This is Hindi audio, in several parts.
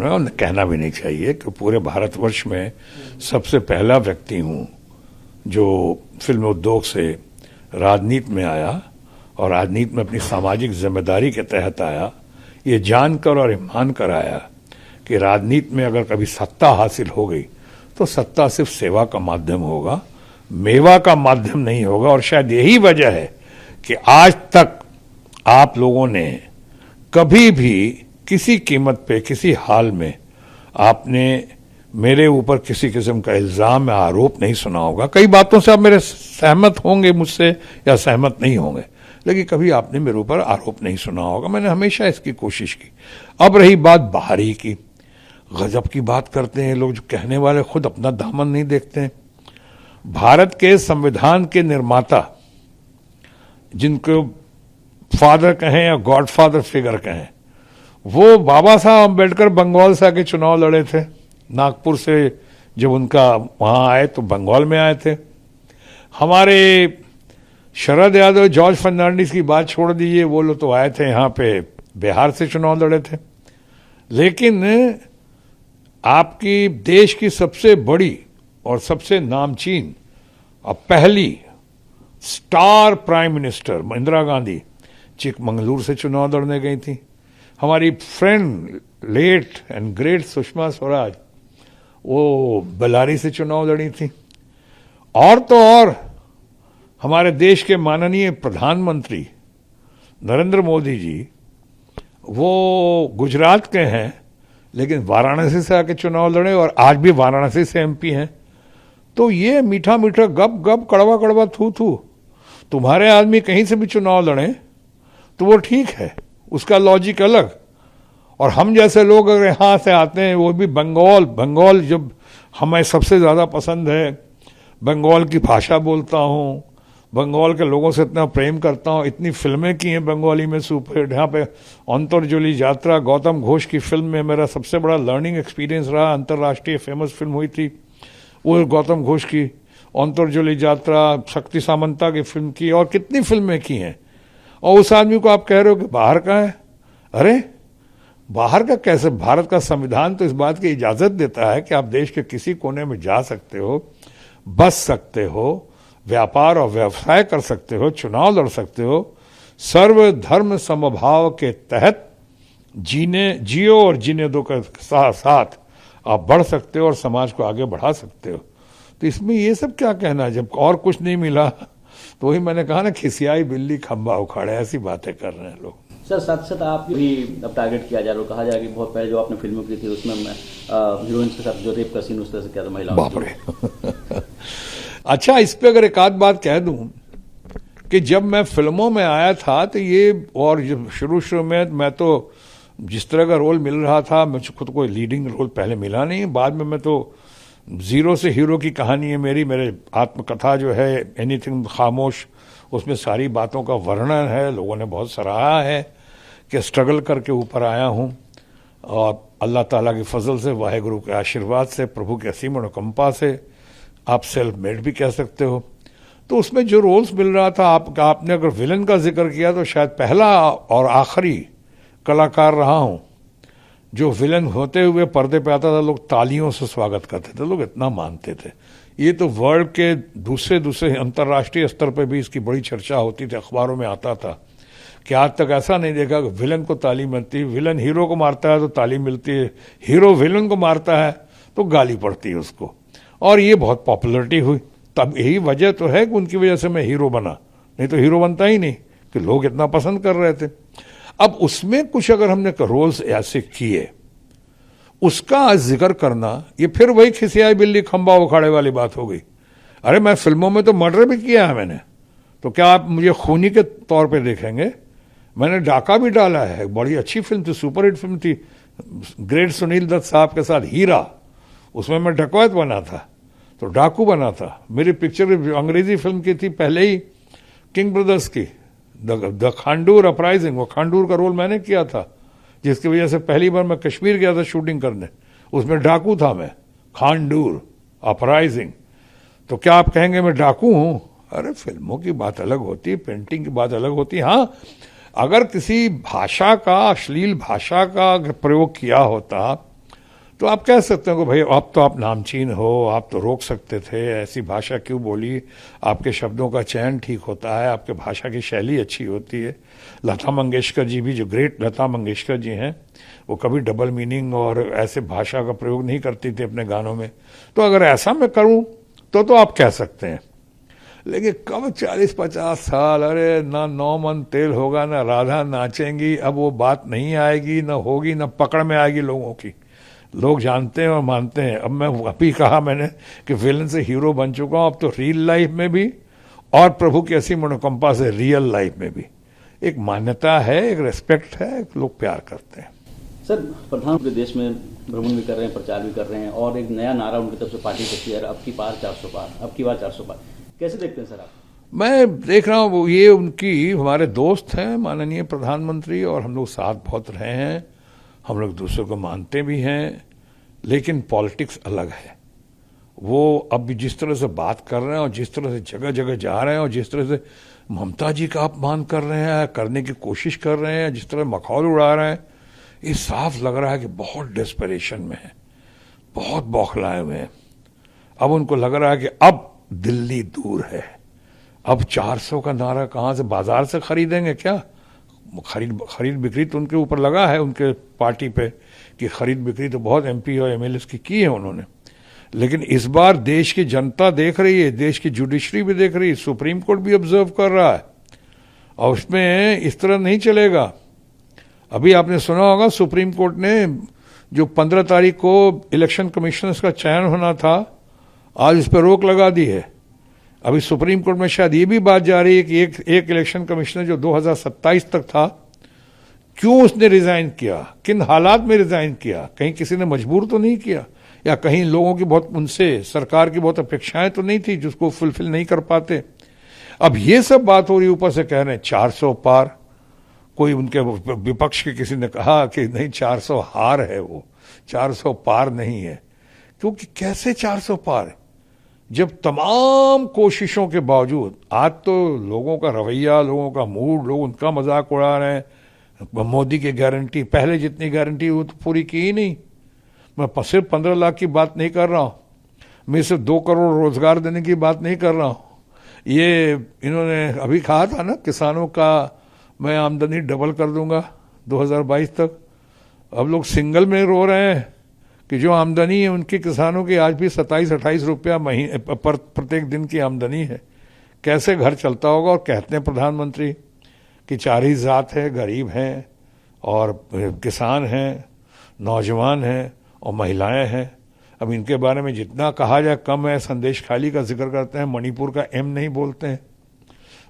में, और कहना भी नहीं चाहिए कि पूरे भारतवर्ष में सबसे पहला व्यक्ति हूं जो फिल्म उद्योग से राजनीति में आया और राजनीति में अपनी सामाजिक जिम्मेदारी के तहत आया, ये जानकर और मानकर आया कि राजनीति में अगर कभी सत्ता हासिल हो गई तो सत्ता सिर्फ सेवा का माध्यम होगा, मेवा का माध्यम नहीं होगा। और शायद यही वजह है कि आज तक आप लोगों ने कभी भी किसी कीमत पे, किसी हाल में आपने मेरे ऊपर किसी किस्म का इल्जाम या आरोप नहीं सुना होगा। कई बातों से आप मेरे सहमत होंगे मुझसे या सहमत नहीं होंगे, लेकिन कभी आपने मेरे ऊपर आरोप नहीं सुना होगा। मैंने हमेशा इसकी कोशिश की। अब रही बात बाहरी की, गजब की बात करते हैं लोग, जो कहने वाले खुद अपना दामन नहीं देखते हैं। भारत के संविधान के निर्माता, जिनको फादर कहें या गॉडफादर फिगर कहें, वो बाबा साहब अम्बेडकर बंगाल से आके चुनाव लड़े थे। नागपुर से जब उनका वहां आए तो बंगाल में आए थे। हमारे शरद यादव, जॉर्ज फर्नांडिस की बात छोड़ दीजिए, वो लोग तो आए थे यहाँ पे, बिहार से चुनाव लड़े थे। लेकिन आपकी देश की सबसे बड़ी और सबसे नामचीन और पहली star prime minister Indira Gandhi Chikmagalur से चुनाव लड़ने गई थी। हमारी friend late and great Sushma Swaraj, वो बेलारी से चुनाव लड़ी थी। और तो और हमारे देश के माननीय प्रधानमंत्री नरेंद्र मोदी जी, वो गुजरात के हैं लेकिन वाराणसी से आके चुनाव लड़े और आज भी वाराणसी से एमपी हैं। तो ये मीठा मीठा गप गप, कड़वा कड़वा थू थू, तुम्हारे आदमी कहीं से भी चुनाव लड़े तो वो ठीक है, उसका लॉजिक अलग। और हम जैसे लोग अगर यहाँ से आते हैं, वो भी बंगाल जब हमें सबसे ज़्यादा पसंद है, बंगाल की भाषा बोलता हूँ, बंगाल के लोगों से इतना प्रेम करता हूँ, इतनी फिल्में की हैं बंगाली में सुपरहिट। यहाँ पे अंतरजोली यात्रा, गौतम घोष की फिल्म में मेरा सबसे बड़ा लर्निंग एक्सपीरियंस रहा। अंतर्राष्ट्रीय फेमस फिल्म हुई थी वो गौतम घोष की, अंतरजोली यात्रा, शक्ति सामंता की फिल्म की, और कितनी फिल्में की हैं। और उस आदमी को आप कह रहे हो कि बाहर का है। अरे बाहर का कैसे? भारत का संविधान तो इस बात की इजाजत देता है कि आप देश के किसी कोने में जा सकते हो, बस सकते हो, व्यापार और व्यवसाय कर सकते हो, चुनाव लड़ सकते हो, सर्वधर्म समभाव के तहत जियो और जीने दो के साथ साथ आप बढ़ सकते हो और समाज को आगे बढ़ा सकते हो। तो इसमें ये सब क्या कहना, जब और कुछ नहीं मिला। तो वही मैंने कहा ना, खिसियाई बिल्ली खंबा उखाड़े, ऐसी बातें कर रहे हैं लोग। सर, साथ साथ आप भी अब टारगेट किया जा रहा है, कहा जाए कि बहुत पहले जो आपने फिल्मों की थी उसमें हीरोइन के साथ जो रेप का सीन उस तरह से किया था महिलाओं। बाप रे। अच्छा, इस पे अगर एक आध बात कह दूं कि जब मैं फिल्मों में आया था तो ये, और जब शुरू में मैं तो जिस तरह का रोल मिल रहा था, मुझे खुद कोई लीडिंग रोल पहले मिला नहीं। बाद में मैं तो जीरो से हीरो की कहानी है मेरी, मेरे आत्मकथा जो है एनीथिंग खामोश, उसमें सारी बातों का वर्णन है। लोगों ने बहुत सराहा है कि स्ट्रगल करके ऊपर आया हूं, और अल्लाह ताला के फजल से, वाहेगुरु के आशीर्वाद से, प्रभु के असीम अनुकंपा से, आप सेल्फ मेड भी कह सकते हो। तो उसमें जो रोल्स मिल रहा था, आपने अगर विलन का जिक्र किया तो शायद पहला और आखिरी कलाकार रहा हूं जो विलन होते हुए पर्दे पे आता था। लोग तालियों से स्वागत करते थे, लोग इतना मानते थे। ये तो वर्ल्ड के दूसरे अंतर्राष्ट्रीय स्तर पे भी इसकी बड़ी चर्चा होती थी, अखबारों में आता था कि आज तक ऐसा नहीं देखा कि विलन को ताली मिलती है, विलन हीरो को मारता है तो ताली मिलती है, हीरो विलन को मारता है तो गाली पड़ती है उसको। और ये बहुत पॉपुलरिटी हुई। तब यही वजह तो है कि उनकी वजह से मैं हीरो बना, नहीं तो हीरो बनता ही नहीं, कि लोग इतना पसंद कर रहे थे। अब उसमें कुछ अगर हमने रोल्स ऐसे किए, उसका जिक्र करना, ये फिर वही खिसियाई बिल्ली खंबा उखाड़े वाली बात हो गई। अरे मैं फिल्मों में तो मर्डर भी किया है मैंने, तो क्या आप मुझे खूनी के तौर पे देखेंगे? मैंने डाका भी डाला है, बड़ी अच्छी फिल्म थी, सुपरहिट फिल्म थी, ग्रेट सुनील दत्त साहब के साथ, हीरा। उसमें मैं डकैत बना था, तो डाकू बना था। मेरी पिक्चर अंग्रेजी फिल्म की थी पहले ही, किंग ब्रदर्स की, द खांडूर अपराइजिंग, वो खांडूर का रोल मैंने किया था, जिसकी वजह से पहली बार मैं कश्मीर गया था शूटिंग करने। उसमें डाकू था मैं, खांडूर अपराइजिंग। तो क्या आप कहेंगे मैं डाकू हूं? अरे फिल्मों की बात अलग होती है, पेंटिंग की बात अलग होती है। हाँ, अगर किसी भाषा का, अश्लील भाषा का प्रयोग किया होता तो आप कह सकते हो कि भाई अब तो आप नामचीन हो, आप तो रोक सकते थे, ऐसी भाषा क्यों बोली, आपके शब्दों का चयन ठीक होता है, आपके भाषा की शैली अच्छी होती है। लता मंगेशकर जी भी, जो ग्रेट लता मंगेशकर जी हैं, वो कभी डबल मीनिंग और ऐसे भाषा का प्रयोग नहीं करती थी अपने गानों में। तो अगर ऐसा मैं करूं तो आप कह सकते हैं, लेकिन कब 40-50 साल, अरे ना 9 मन तेल होगा, ना राधा नाचेंगी, अब वो बात नहीं आएगी, ना होगी, ना पकड़ में आएगी लोगों की। लोग जानते हैं और मानते हैं। अब मैं अभी कहा मैंने कि विलन से हीरो बन चुका हूं, अब तो रियल लाइफ में भी और प्रभु की ऐसी मनोकंपा से रियल लाइफ में भी एक मान्यता है, एक रेस्पेक्ट है, लोग प्यार करते हैं। सर, प्रधानमंत्री देश में भ्रमण भी कर रहे हैं, प्रचार भी कर रहे हैं, और एक नया नारा उनकी तरफ से पार्टी का है, अब की बार 400 पार, अब की बार 400 पार। कैसे देखते हैं सर आप? मैं देख रहा हूँ, ये उनकी, हमारे दोस्त हैं माननीय प्रधानमंत्री, और हम लोग साथ बहुत रहे हैं, हम लोग दूसरों को मानते भी हैं, लेकिन पॉलिटिक्स अलग है। वो अब भी जिस तरह से बात कर रहे हैं और जिस तरह से जगह जगह जा रहे हैं और जिस तरह से ममता जी का अपमान कर रहे हैं, करने की कोशिश कर रहे हैं, जिस तरह मखौल उड़ा रहे हैं, ये साफ लग रहा है कि बहुत डेस्परेशन में है, बहुत बौखलाए हुए हैं। अब उनको लग रहा है कि अब दिल्ली दूर है, अब 400 का नारा कहां से, बाजार से खरीदेंगे क्या? खरीद बिक्री तो उनके ऊपर लगा है, उनके पार्टी पे, कि खरीद बिक्री तो बहुत एमपी और एमएलए की है उन्होंने। लेकिन इस बार देश की जनता देख रही है, देश की जुडिशरी भी देख रही है, सुप्रीम कोर्ट भी ऑब्जर्व कर रहा है, और उसमें इस तरह नहीं चलेगा। अभी आपने सुना होगा, सुप्रीम कोर्ट ने जो 15 तारीख को इलेक्शन कमिश्नर्स का चयन होना था, आज इस पर रोक लगा दी है। अभी सुप्रीम कोर्ट में शायद ये भी बात जा रही है कि एक इलेक्शन कमिश्नर जो 2027 तक था, क्यों उसने रिजाइन किया, किन हालात में रिजाइन किया, कहीं किसी ने मजबूर तो नहीं किया, या कहीं लोगों की बहुत, उनसे सरकार की बहुत अपेक्षाएं तो नहीं थी जिसको फुलफिल नहीं कर पाते। अब ये सब बात हो रही, ऊपर से कह रहे हैं 400 पार। कोई उनके विपक्ष के किसी ने कहा कि नहीं, 400 हार है, वो 400 पार नहीं है। क्योंकि कैसे 400 पार, जब तमाम कोशिशों के बावजूद, आज तो लोगों का रवैया, लोगों का मूड, लोग उनका मजाक उड़ा रहे हैं। मोदी की गारंटी, पहले जितनी गारंटी वो तो पूरी की ही नहीं। मैं सिर्फ 15 लाख की बात नहीं कर रहा हूं, मैं सिर्फ 2 करोड़ रोजगार देने की बात नहीं कर रहा हूं। ये इन्होंने अभी कहा था ना, किसानों का मैं आमदनी डबल कर दूंगा 2022 तक। अब लोग सिंगल में रो रहे हैं कि जो आमदनी है उनकी, किसानों की आज भी 27-28 रुपया महीने प्रत्येक दिन की आमदनी है। कैसे घर चलता होगा? और कहते हैं प्रधानमंत्री कि 4 ही जात है, गरीब हैं और किसान हैं, नौजवान हैं और महिलाएं हैं। अब इनके बारे में जितना कहा जाए कम है। संदेश खाली का जिक्र करते हैं, मणिपुर का एम नहीं बोलते हैं,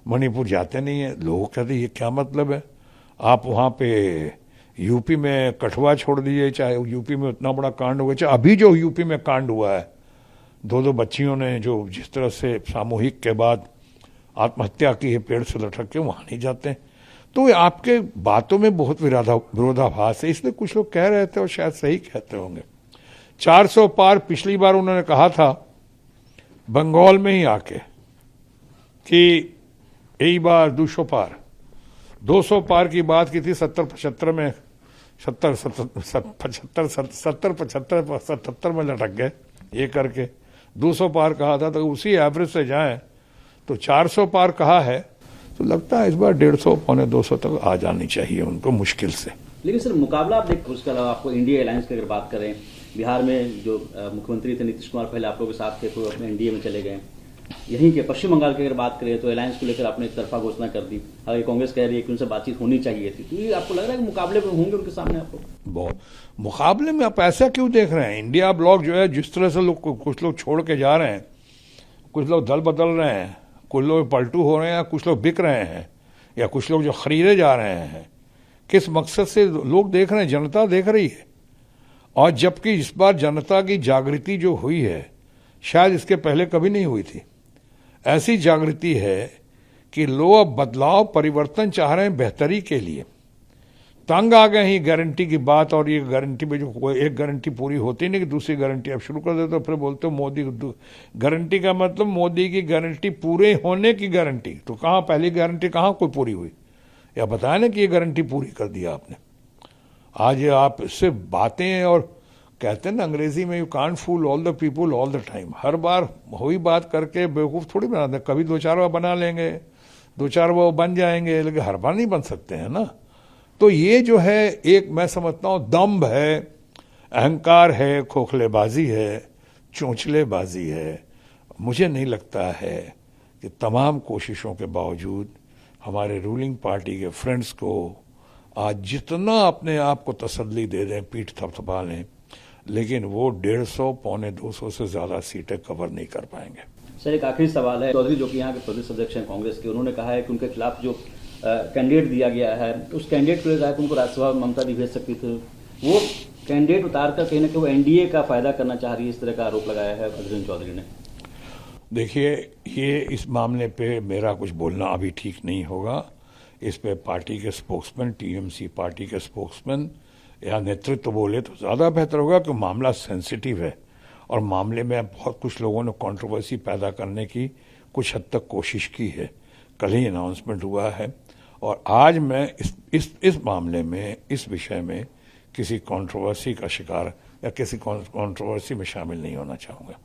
मणिपुर जाते नहीं है। लोग कहते हैं ये क्या मतलब है? आप वहां पे यूपी में कठुआ छोड़ दीजिए, चाहे यूपी में उतना बड़ा कांड हुआ, चाहे अभी जो यूपी में कांड हुआ है, 2 बच्चियों ने जो जिस तरह से सामूहिक के बाद आत्महत्या की है पेड़ से लटक के, वहां नहीं जाते हैं। तो आपके बातों में बहुत विरोधाभास है, इसलिए कुछ लोग कह रहे थे और शायद सही कहते होंगे। 400 पार पिछली बार उन्होंने कहा था बंगाल में ही आके कि यही बार 200 पार, 200 पार की बात की थी 70-75 में, 70-75 में लटक गए ये करके। 200 पार कहा था, तो उसी एवरेज से जाएं तो 400 पार कहा है, तो लगता है इस बार 150-200 तक आ जानी चाहिए उनको मुश्किल से। लेकिन सर, मुकाबला आप देखो, उसके अलावा आपको इंडिया अलायंस की अगर बात करें, बिहार में जो मुख्यमंत्री थे नीतीश कुमार, पहले आप लोगों के साथ थे, तो अपने एनडीए में चले गए। यहीं के पश्चिम बंगाल की अगर बात करें तो अलायंस को लेकर आपने एक तरफा घोषणा कर दी, हालांकि कांग्रेस कह रही है कि उनसे बातचीत होनी चाहिए थी। तो ये आपको लग रहा है कि मुकाबले में होंगे उनके सामने आपको? बहुत मुकाबले में आप ऐसा क्यों देख रहे हैं? इंडिया ब्लॉक जो है, जिस तरह से लोग, कुछ लोग छोड़ के जा रहे हैं, कुछ लोग दल बदल रहे हैं, कुछ लोग पलटू हो रहे हैं, कुछ लोग बिक रहे हैं, या कुछ लोग जो खरीदे जा रहे हैं, किस मकसद से लोग देख रहे हैं? जनता देख रही है। और जबकि इस बार जनता की जागृति जो हुई है, शायद इसके पहले कभी नहीं हुई थी। ऐसी जागृति है कि लोग बदलाव, परिवर्तन चाह रहे हैं बेहतरी के लिए। तंग आ गए ही गारंटी की बात, और ये गारंटी में जो एक गारंटी पूरी होती नहीं कि दूसरी गारंटी आप शुरू कर देते हो, फिर बोलते हो मोदी गारंटी का मतलब मोदी की गारंटी पूरे होने की गारंटी। तो कहाँ पहली गारंटी कहाँ कोई पूरी हुई? या बताया ना कि ये गारंटी पूरी कर दिया आपने। आज आप इससे बातें और कहते हैं ना अंग्रेजी में, you can't fool all the people all the time. हर बार वही बात करके बेवकूफ़ थोड़ी बनाते, कभी दो चार बार बना लेंगे, दो चार बार बन जाएंगे, लेकिन हर बार नहीं बन सकते हैं ना। तो ये जो है एक मैं समझता हूँ दम्भ है, अहंकार है, खोखलेबाजी है, चोंचलेबाजी है। मुझे नहीं लगता है कि तमाम कोशिशों के बावजूद हमारे रूलिंग पार्टी के फ्रेंड्स को आज जितना अपने आप को तसल्ली दे दें, पीठ थपथपा लें, लेकिन वो 150 पौने 200 से ज़्यादा सीटें कवर नहीं कर पाएंगे। सर एक आखिरी सवाल है, चौधरी जो कि यहाँ के प्रदेश अध्यक्ष हैं कांग्रेस के, उन्होंने कहा है कि उनके खिलाफ जो कैंडिडेट दिया गया है, उस कैंडिडेट को लेकर उनको राज्यसभा ममता भी भेज सकती थी, वो कैंडिडेट उतार कर कहीं ना कहीं वो एनडीए का फायदा करना चाह रही है, इस तरह का आरोप लगाया है अधीर चौधरी ने। देखिए, ये इस मामले पे मेरा कुछ बोलना अभी ठीक नहीं होगा। इस पे पार्टी के स्पोक्समैन, टीएमसी पार्टी के स्पोक्समैन या नेतृत्व बोले तो ज़्यादा बेहतर होगा, कि मामला सेंसिटिव है और मामले में बहुत कुछ लोगों ने कंट्रोवर्सी पैदा करने की कुछ हद तक कोशिश की है। कल ही अनाउंसमेंट हुआ है और आज मैं इस मामले में, इस विषय में किसी कंट्रोवर्सी का शिकार या किसी कंट्रोवर्सी में शामिल नहीं होना चाहूँगा।